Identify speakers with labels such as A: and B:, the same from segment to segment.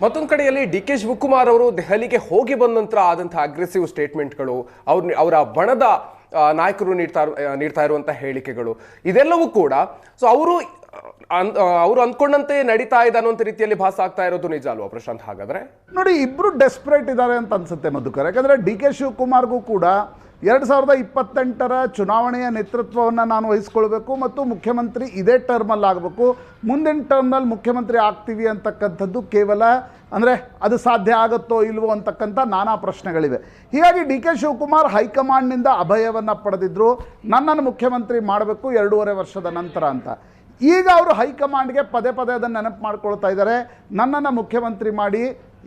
A: ಮತ್ತೊಂದು ಕಡೆಯಲ್ಲಿ ಡಿ ಕೆ ಶಿವಕುಮಾರ್ ಅವರು ದೆಹಲಿಗೆ ಹೋಗಿ ಬಂದ ನಂತರ ಆದಂತಹ ಅಗ್ರೆಸಿವ್ ಸ್ಟೇಟ್ಮೆಂಟ್ಗಳು, ಅವರ ಬಣದ ನಾಯಕರು ನೀಡ್ತಾ ಇರುವಂತಹ ಹೇಳಿಕೆಗಳು, ಇದೆಲ್ಲವೂ ಕೂಡ ಸೊ ಅವರು ಅಂದ್ಕೊಂಡಂತೆ ನಡೀತಾ ಇದೆ ಅನ್ನೋ ರೀತಿಯಲ್ಲಿ ಭಾಸ ಆಗ್ತಾ ಇರೋದು ನಿಜ ಅಲ್ವಾ ಪ್ರಶಾಂತ್? ಹಾಗಾದ್ರೆ
B: ನೋಡಿ, ಇಬ್ರು ಡೆಸ್ಪರೇಟ್ ಇದ್ದಾರೆ ಅಂತ ಅನ್ಸುತ್ತೆ ಮಧುಕರ್. ಯಾಕಂದ್ರೆ ಡಿ ಕೆ ಶಿವಕುಮಾರ್ಗೂ ಕೂಡ 2028ರ ಚುನಾವಣೆಯ ನೇತೃತ್ವವನ್ನು ನಾನು ವಹಿಸ್ಕೊಳ್ಬೇಕು ಮತ್ತು ಮುಖ್ಯಮಂತ್ರಿ ಇದೇ ಟರ್ಮಲ್ಲಿ ಆಗಬೇಕು, ಮುಂದಿನ ಟರ್ಮ್ನಲ್ಲಿ ಮುಖ್ಯಮಂತ್ರಿ ಆಗ್ತೀವಿ ಅಂತಕ್ಕಂಥದ್ದು ಕೇವಲ ಅಂದರೆ ಅದು ಸಾಧ್ಯ ಆಗುತ್ತೋ ಇಲ್ವೋ ಅಂತಕ್ಕಂಥ ನಾನಾ ಪ್ರಶ್ನೆಗಳಿವೆ. ಹೀಗಾಗಿ ಡಿ ಕೆ ಶಿವಕುಮಾರ್ ಹೈಕಮಾಂಡ್ನಿಂದ ಅಭಯವನ್ನು ಪಡೆದಿದ್ದರು, ನನ್ನನ್ನು ಮುಖ್ಯಮಂತ್ರಿ ಮಾಡಬೇಕು 2.5 ವರ್ಷದ ನಂತರ ಅಂತ. ಈಗ ಅವರು ಹೈಕಮಾಂಡ್ಗೆ ಪದೇ ಪದೇ ಅದನ್ನು ನೆನಪು ಮಾಡ್ಕೊಳ್ತಾ ಇದ್ದಾರೆ, ನನ್ನನ್ನು ಮುಖ್ಯಮಂತ್ರಿ ಮಾಡಿ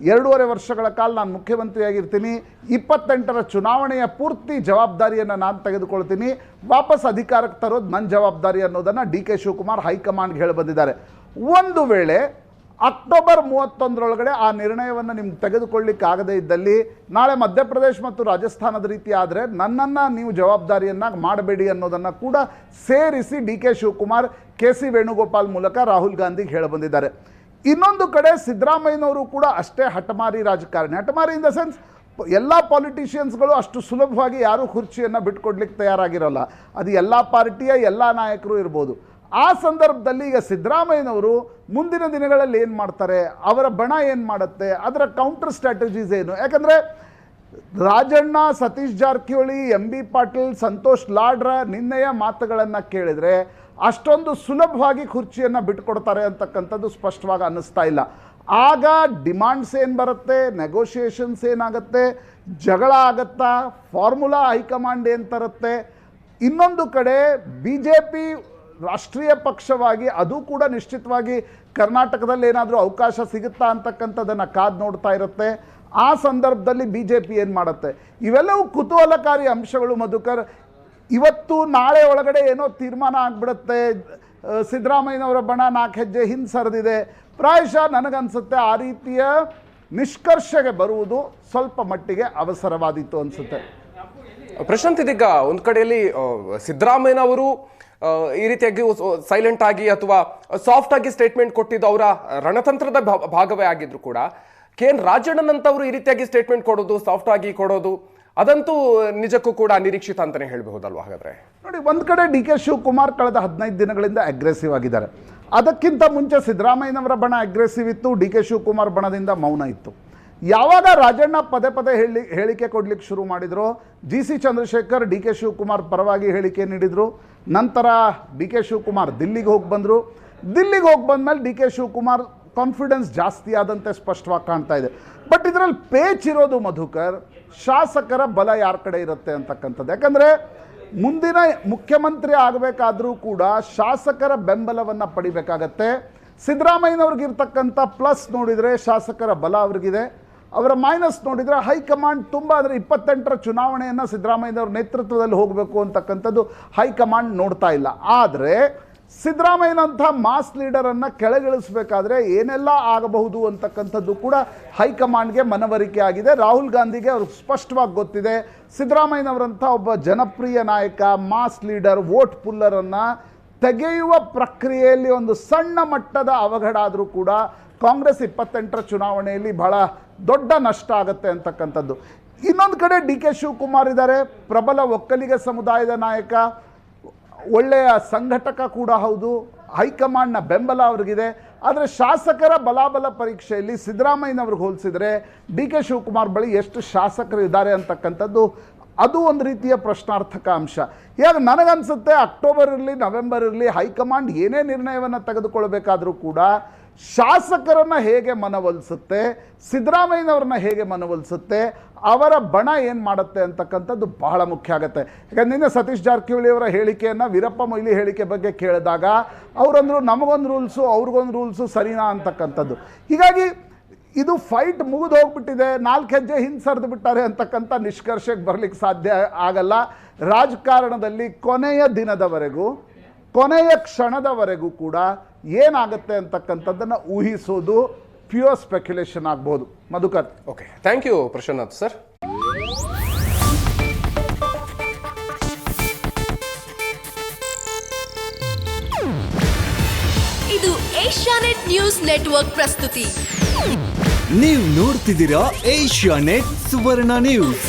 B: 2.5 ವರ್ಷಗಳ ಕಾಲ ನಾನು ಮುಖ್ಯಮಂತ್ರಿಯಾಗಿರ್ತೀನಿ, 28ರ ಚುನಾವಣೆಯ ಪೂರ್ತಿ ಜವಾಬ್ದಾರಿಯನ್ನು ನಾನು ತೆಗೆದುಕೊಳ್ತೀನಿ, ವಾಪಸ್ ಅಧಿಕಾರಕ್ಕೆ ತರೋದು ನನ್ನ ಜವಾಬ್ದಾರಿ ಅನ್ನೋದನ್ನು ಡಿ ಕೆ ಶಿವಕುಮಾರ್ ಹೈಕಮಾಂಡ್ಗೆ ಹೇಳಿ ಬಂದಿದ್ದಾರೆ. ಒಂದು ವೇಳೆ ಅಕ್ಟೋಬರ್ 31ರೊಳಗಡೆ ಆ ನಿರ್ಣಯವನ್ನು ನಿಮ್ಗೆ ತೆಗೆದುಕೊಳ್ಳಿಕ್ಕೆ ಆಗದೇ ಇದ್ದಲ್ಲಿ, ನಾಳೆ ಮಧ್ಯಪ್ರದೇಶ ಮತ್ತು ರಾಜಸ್ಥಾನದ ರೀತಿ ಆದರೆ ನನ್ನನ್ನು ನೀವು ಜವಾಬ್ದಾರಿಯನ್ನಾಗಿ ಮಾಡಬೇಡಿ ಅನ್ನೋದನ್ನು ಕೂಡ ಸೇರಿಸಿ D K Shivakumar K C Venugopal ಮೂಲಕ ರಾಹುಲ್ ಗಾಂಧಿಗೆ ಹೇಳಿ ಬಂದಿದ್ದಾರೆ. ಇನ್ನೊಂದು ಕಡೆ ಸಿದ್ದರಾಮಯ್ಯನವರು ಕೂಡ ಅಷ್ಟೇ ಹಠಮಾರಿ ರಾಜಕಾರಣಿ. ಹಠಮಾರಿ ಇನ್ ದ ಸೆನ್ಸ್, ಎಲ್ಲ ಪಾಲಿಟಿಷಿಯನ್ಸ್ಗಳು ಅಷ್ಟು ಸುಲಭವಾಗಿ ಯಾರೂ ಕುರ್ಚಿಯನ್ನು ಬಿಟ್ಕೊಡ್ಲಿಕ್ಕೆ ತಯಾರಾಗಿರೋಲ್ಲ. ಅದು ಎಲ್ಲ ಪಾರ್ಟಿಯ ಎಲ್ಲ ನಾಯಕರು ಇರ್ಬೋದು. ಆ ಸಂದರ್ಭದಲ್ಲಿ ಈಗ ಸಿದ್ದರಾಮಯ್ಯನವರು ಮುಂದಿನ ದಿನಗಳಲ್ಲಿ ಏನು ಮಾಡ್ತಾರೆ, ಅವರ ಬಣ ಏನು ಮಾಡುತ್ತೆ, ಅದರ ಕೌಂಟರ್ ಸ್ಟ್ರಾಟಜೀಸ್ ಏನು? ಯಾಕಂದರೆ ರಾಜಣ್ಣ, ಸತೀಶ್ ಜಾರಕಿಹೊಳಿ, ಎಂ ಬಿ ಪಾಟೀಲ್, ಸಂತೋಷ್ ಲಾಡ್ರ ನಿನ್ನೆಯ ಮಾತುಗಳನ್ನು ಕೇಳಿದರೆ ಅಷ್ಟೊಂದು ಸುಲಭವಾಗಿ ಕುರ್ಚಿಯನ್ನು ಬಿಟ್ಕೊಡ್ತಾರೆ ಅಂತಕ್ಕಂಥದ್ದು ಸ್ಪಷ್ಟವಾಗಿ ಅನ್ನಿಸ್ತಾ ಇಲ್ಲ. ಆಗ ಡಿಮಾಂಡ್ಸ್ ಏನು ಬರುತ್ತೆ, ನೆಗೋಷಿಯೇಷನ್ಸ್ ಏನಾಗುತ್ತೆ, ಜಗಳ ಆಗತ್ತಾ, ಫಾರ್ಮುಲಾ ಹೈಕಮಾಂಡ್ ಏನು ತರುತ್ತೆ? ಇನ್ನೊಂದು ಕಡೆ ಬಿ ಜೆ ಪಿ ರಾಷ್ಟ್ರೀಯ ಪಕ್ಷವಾಗಿ ಅದು ಕೂಡ ನಿಶ್ಚಿತವಾಗಿ ಕರ್ನಾಟಕದಲ್ಲಿ ಏನಾದರೂ ಅವಕಾಶ ಸಿಗುತ್ತಾ ಅಂತಕ್ಕಂಥದ್ದನ್ನು ಕಾದು ನೋಡ್ತಾ ಇರುತ್ತೆ. ಆ ಸಂದರ್ಭದಲ್ಲಿ ಬಿ ಜೆ ಪಿ ಏನು ಮಾಡುತ್ತೆ? ಇವೆಲ್ಲವೂ ಕುತೂಹಲಕಾರಿ ಅಂಶಗಳು ಮಧುಕರ್. ಇವತ್ತು ನಾಳೆ ಒಳಗಡೆ ಏನೋ ತೀರ್ಮಾನ ಆಗಿಬಿಡುತ್ತೆ, ಸಿದ್ದರಾಮಯ್ಯನವರ ಬಣ 4 ಹೆಜ್ಜೆ ಹಿಂದೆ ಸರಿದಿದೆ, ಪ್ರಾಯಶಃ ನನಗನ್ಸುತ್ತೆ ಆ ರೀತಿಯ ನಿಷ್ಕರ್ಷೆಗೆ ಬರುವುದು ಸ್ವಲ್ಪ ಮಟ್ಟಿಗೆ ಅವಸರವಾದೀತು ಅನಿಸುತ್ತೆ.
A: ಪ್ರಶಾಂತ್, ಇದೀಗ ಒಂದು ಕಡೆಯಲ್ಲಿ ಸಿದ್ದರಾಮಯ್ಯನವರು ಈ ರೀತಿಯಾಗಿ ಸೈಲೆಂಟ್ ಆಗಿ ಅಥವಾ ಸಾಫ್ಟ್ ಆಗಿ ಸ್ಟೇಟ್ಮೆಂಟ್ ಕೊಟ್ಟಿದ್ದು ಅವರ ರಣತಂತ್ರದ ಭಾಗವೇ ಆಗಿದ್ರು ಕೂಡ, ಕೆ ಎನ್ ರಾಜಣ್ಣನಂತವರು ಈ ರೀತಿಯಾಗಿ ಸ್ಟೇಟ್ಮೆಂಟ್ ಕೊಡೋದು, ಸಾಫ್ಟ್ ಆಗಿ ಕೊಡೋದು, ಅದಂತೂ ನಿಜಕ್ಕೂ ಕೂಡ ನಿರೀಕ್ಷಿತ ಅಂತಾನೆ ಹೇಳಬಹುದಲ್ವಾ? ಹಾಗಾದ್ರೆ
B: ನೋಡಿ, ಒಂದು ಕಡೆ ಡಿ ಕೆ ಶಿವಕುಮಾರ್ ಕಳೆದ 15 ದಿನಗಳಿಂದ ಅಗ್ರೆಸಿವ್ ಆಗಿದ್ದಾರೆ. ಅದಕ್ಕಿಂತ ಮುಂಚೆ ಸಿದ್ದರಾಮಯ್ಯನವರ ಬಣ ಅಗ್ರೆಸಿವ್ ಇತ್ತು, ಡಿ ಕೆ ಶಿವಕುಮಾರ್ ಬಣದಿಂದ ಮೌನ ಇತ್ತು. ಯಾವಾಗ ರಾಜಣ್ಣ ಪದೇ ಪದೇ ಹೇಳಿಕೆ ಕೊಡ್ಲಿಕ್ಕೆ ಶುರು ಮಾಡಿದ್ರು, ಜಿ ಸಿ ಚಂದ್ರಶೇಖರ್ ಡಿ ಕೆ ಶಿವಕುಮಾರ್ ಪರವಾಗಿ ಹೇಳಿಕೆ ನೀಡಿದರು. ನಂತರ ಡಿ ಕೆ ಶಿವಕುಮಾರ್ ದಿಲ್ಲಿಗೆ ಹೋಗಿ ಬಂದರು. ದಿಲ್ಲಿಗೆ ಹೋಗಿ ಬಂದಮೇಲೆ ಡಿ ಕೆ ಶಿವಕುಮಾರ್ ಕಾನ್ಫಿಡೆನ್ಸ್ ಜಾಸ್ತಿ ಆದಂತೆ ಸ್ಪಷ್ಟವಾಗಿ ಕಾಣ್ತಾ ಇದೆ. ಬಟ್ ಇದರಲ್ಲಿ ಪೇಚ್ ಇರೋದು ಮಧುಕರ್, ಶಾಸಕರ ಬಲ ಯಾರ ಕಡೆ ಇರುತ್ತೆ ಅಂತಕ್ಕಂಥದ್ದು. ಯಾಕಂದರೆ ಮುಂದಿನ ಮುಖ್ಯಮಂತ್ರಿ ಆಗಬೇಕಾದ್ರೂ ಕೂಡ ಶಾಸಕರ ಬೆಂಬಲವನ್ನು ಪಡಿಬೇಕಾಗತ್ತೆ. ಸಿದ್ದರಾಮಯ್ಯನವ್ರಿಗಿರ್ತಕ್ಕಂಥ ಪ್ಲಸ್ ನೋಡಿದರೆ ಶಾಸಕರ ಬಲ ಅವ್ರಿಗಿದೆ, ಅವರ ಮೈನಸ್ ನೋಡಿದರೆ ಹೈಕಮಾಂಡ್ ತುಂಬ, ಅಂದರೆ 28ರ ಚುನಾವಣೆಯನ್ನು ಸಿದ್ದರಾಮಯ್ಯನವ್ರ ನೇತೃತ್ವದಲ್ಲಿ ಹೋಗಬೇಕು ಅಂತಕ್ಕಂಥದ್ದು ಹೈಕಮಾಂಡ್ ನೋಡ್ತಾ ಇಲ್ಲ. ಆದರೆ ಸಿದ್ದರಾಮಯ್ಯನಂಥ ಮಾಸ್ ಲೀಡರನ್ನು ಕೆಳಗಿಳಿಸಬೇಕಾದ್ರೆ ಏನೆಲ್ಲ ಆಗಬಹುದು ಅಂತಕ್ಕಂಥದ್ದು ಕೂಡ ಹೈಕಮಾಂಡ್ಗೆ ಮನವರಿಕೆ ಆಗಿದೆ. ರಾಹುಲ್ ಗಾಂಧಿಗೆ ಅವ್ರಿಗೆ ಸ್ಪಷ್ಟವಾಗಿ ಗೊತ್ತಿದೆ, ಸಿದ್ದರಾಮಯ್ಯನವರಂಥ ಒಬ್ಬ ಜನಪ್ರಿಯ ನಾಯಕ, ಮಾಸ್ ಲೀಡರ್, ವೋಟ್ ಪುಲ್ಲರನ್ನು ತೆಗೆಯುವ ಪ್ರಕ್ರಿಯೆಯಲ್ಲಿ ಒಂದು ಸಣ್ಣ ಮಟ್ಟದ ಅವಘಡ ಆದರೂ ಕೂಡ ಕಾಂಗ್ರೆಸ್ 28ರ ಚುನಾವಣೆಯಲ್ಲಿ ಬಹಳ ದೊಡ್ಡ ನಷ್ಟ ಆಗುತ್ತೆ ಅಂತಕ್ಕಂಥದ್ದು. ಇನ್ನೊಂದು ಕಡೆ ಡಿ ಕೆ ಶಿವಕುಮಾರ್ ಇದ್ದಾರೆ, ಪ್ರಬಲ ಒಕ್ಕಲಿಗ ಸಮುದಾಯದ ನಾಯಕ, ಒಳ್ಳೆಯ ಸಂಘಟಕ ಕೂಡ ಹೌದು, ಹೈಕಮಾಂಡ್ನ ಬೆಂಬಲ ಅವ್ರಿಗಿದೆ. ಆದರೆ ಶಾಸಕರ ಬಲಾಬಲ ಪರೀಕ್ಷೆಯಲ್ಲಿ ಸಿದ್ದರಾಮಯ್ಯನವ್ರಿಗೆ ಹೋಲಿಸಿದರೆ ಡಿ ಕೆ ಶಿವಕುಮಾರ್ ಬಳಿ ಎಷ್ಟು ಶಾಸಕರು ಇದ್ದಾರೆ ಅಂತಕ್ಕಂಥದ್ದು ಅದು ಒಂದು ರೀತಿಯ ಪ್ರಶ್ನಾರ್ಥಕ ಅಂಶ. ಈಗ ನನಗನ್ಸುತ್ತೆ ಅಕ್ಟೋಬರ್ ಇರಲಿ ನವೆಂಬರ್ ಇರಲಿ ಹೈಕಮಾಂಡ್ ಏನೇ ನಿರ್ಣಯವನ್ನು ತೆಗೆದುಕೊಳ್ಬೇಕಾದ್ರೂ ಕೂಡ ಶಾಸಕರನ್ನು ಹೇಗೆ ಮನವೊಲಿಸುತ್ತೆ, ಸಿದ್ದರಾಮಯ್ಯನವ್ರನ್ನ ಹೇಗೆ ಮನವೊಲಿಸುತ್ತೆ, ಅವರ ಬಣ ಏನು ಮಾಡುತ್ತೆ ಅಂತಕ್ಕಂಥದ್ದು ಬಹಳ ಮುಖ್ಯ ಆಗುತ್ತೆ. ಯಾಕಂದ್ರೆ ನಿನ್ನೆ ಸತೀಶ್ ಜಾರಕಿಹೊಳಿ ಅವರ ಹೇಳಿಕೆಯನ್ನು ವೀರಪ್ಪ ಮೊಯ್ಲಿ ಹೇಳಿಕೆ ಬಗ್ಗೆ ಕೇಳಿದಾಗ ಅವರಂದ್ರು ನಮಗೊಂದು ರೂಲ್ಸು ಅವ್ರಿಗೊಂದು ರೂಲ್ಸು ಸರಿನಾ ಅಂತಕ್ಕಂಥದ್ದು. ಹೀಗಾಗಿ ಇದು ಫೈಟ್ ಮುಗಿದು ಹೋಗ್ಬಿಟ್ಟಿದೆ, 4 ಹೆಜ್ಜೆ ಹಿಂದೆ ಸರಿದು ಬಿಟ್ಟಾರೆ ಅಂತಕ್ಕಂಥ ನಿಷ್ಕರ್ಷಕ್ಕೆ ಬರಲಿಕ್ಕೆ ಸಾಧ್ಯ ಆಗಲ್ಲ. ರಾಜಕಾರಣದಲ್ಲಿ ಕೊನೆಯ ದಿನದವರೆಗೂ, ಕೊನೆಯ ಕ್ಷಣದವರೆಗೂ ಕೂಡ ಏನಾಗುತ್ತೆ ಅಂತಕ್ಕಂಥದ್ದನ್ನು ಊಹಿಸೋದು ಪ್ಯೂರ್ ಸ್ಪೆಕ್ಯುಲೇಷನ್ ಆಗ್ಬೋದು. Madhukar,
A: okay, thank you Prashanth sir.
C: ಇದು ಏಷ್ಯಾನೆಟ್ ನ್ಯೂಸ್ ನೆಟ್ವರ್ಕ್ ಪ್ರಸ್ತುತಿ. ನೀವು ನೋಡ್ತಿದ್ದೀರಾ ಏಷ್ಯಾ ನೆಟ್ ಸುವರ್ಣ ನ್ಯೂಸ್.